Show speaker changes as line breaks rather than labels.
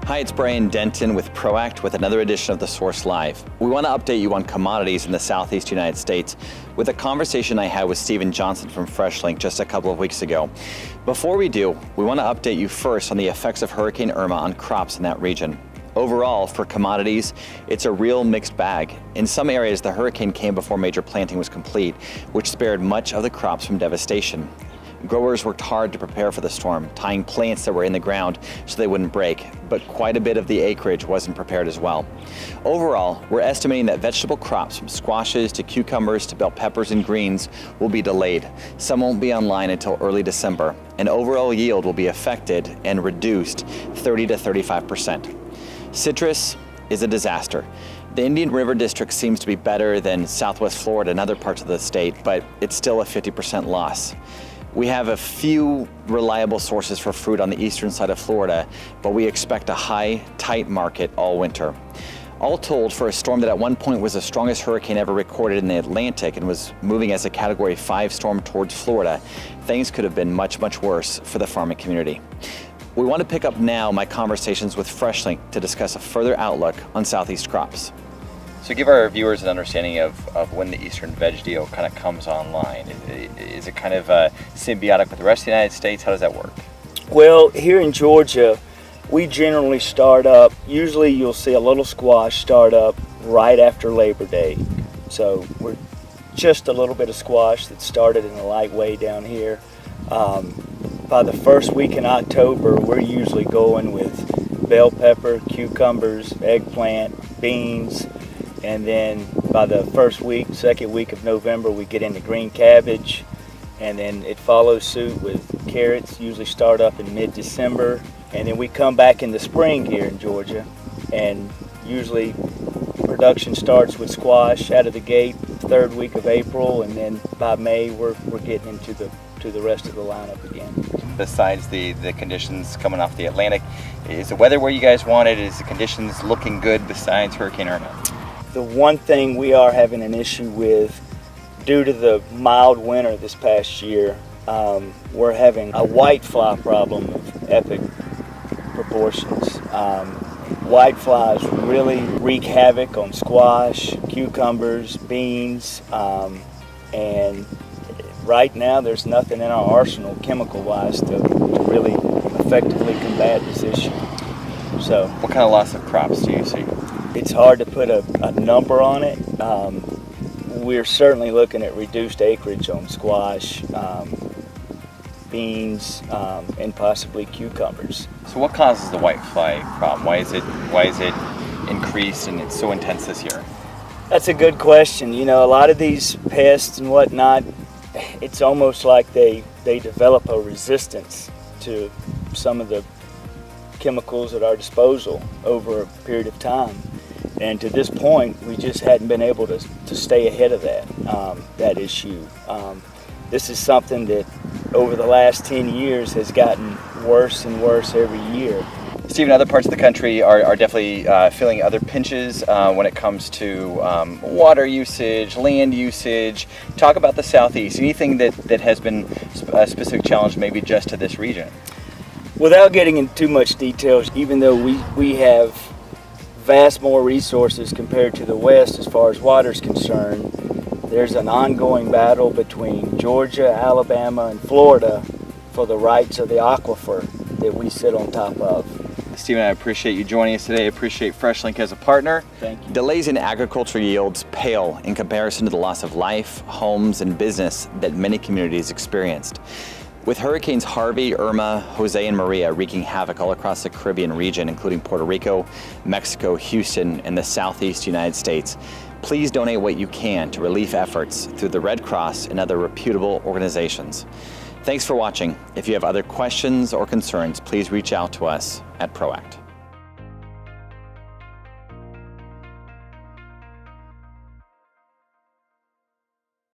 Hi, it's Brian Denton with ProAct with another edition of The Source Live. We want to update you on commodities in the Southeast United States with a conversation I had with Stephen Johnson from FreshLink just a couple of weeks ago. Before we do, we want to update you first on the effects of Hurricane Irma on crops in that region. Overall, for commodities, it's a real mixed bag. In some areas, the hurricane came before major planting was complete, which spared much of the crops from devastation. Growers worked hard to prepare for the storm, tying plants that were in the ground so they wouldn't break, but quite a bit of the acreage wasn't prepared as well. Overall, we're estimating that vegetable crops from squashes to cucumbers to bell peppers and greens will be delayed. Some won't be online until early December, and overall yield will be affected and reduced 30 to 35%. Citrus is a disaster. The Indian River District seems to be better than Southwest Florida and other parts of the state, but it's still a 50% loss. We have a few reliable sources for fruit on the eastern side of Florida, but we expect a high, tight market all winter. All told, for a storm that at one point was the strongest hurricane ever recorded in the Atlantic and was moving as a Category 5 storm towards Florida, things could have been much, much worse for the farming community. We want to pick up now my conversations with FreshLink to discuss a further outlook on Southeast crops. So give our viewers an understanding of when the Eastern Veg Deal kind of comes online. Is it kind of symbiotic with the rest of the United States? How does that work?
Well, here in Georgia, we generally start up, usually you'll see a little squash start up right after Labor Day. So we're just a little bit of squash that started in a light way down here. By the first week in October, we're usually going with bell pepper, cucumbers, eggplant, beans, and then by the second week of November, we get into green cabbage, and then it follows suit with carrots, usually start up in mid-December, and then we come back in the spring here in Georgia, and usually production starts with squash out of the gate third week of April, and then by May we're getting into the rest of the lineup again.
Besides the conditions coming off the Atlantic, is the weather where you guys want it? Is the conditions looking good besides Hurricane Irma?
The one thing we are having an issue with, due to the mild winter this past year, we're having a whitefly problem of epic proportions. Whiteflies really wreak havoc on squash, cucumbers, beans, and right now there's nothing in our arsenal chemical-wise to really effectively combat this issue. So,
what kind of loss of crops do you see?
It's hard to put a number on it. We're certainly looking at reduced acreage on squash, beans, and possibly cucumbers.
So what causes the whitefly problem? Why is it increased and it's so intense this year?
That's a good question. You know, a lot of these pests and whatnot, it's almost like they develop a resistance to some of the chemicals at our disposal over a period of time. And to this point, we just hadn't been able to stay ahead of that issue. This is something that over the last 10 years has gotten worse and worse every year.
Stephen, other parts of the country are definitely feeling other pinches when it comes to water usage, land usage. Talk about the Southeast. Anything that has been a specific challenge maybe just to this region?
Without getting into too much details, even though we have vast more resources compared to the West as far as water is concerned, there's an ongoing battle between Georgia, Alabama, and Florida for the rights of the aquifer that we sit on top of.
Stephen, I appreciate you joining us today. I appreciate FreshLink as a partner.
Thank you.
Delays in agriculture yields pale in comparison to the loss of life, homes, and business that many communities experienced. With hurricanes Harvey, Irma, Jose, and Maria wreaking havoc all across the Caribbean region, including Puerto Rico, Mexico, Houston, and the Southeast United States, please donate what you can to relief efforts through the Red Cross and other reputable organizations. Thanks for watching. If you have other questions or concerns, please reach out to us at ProAct.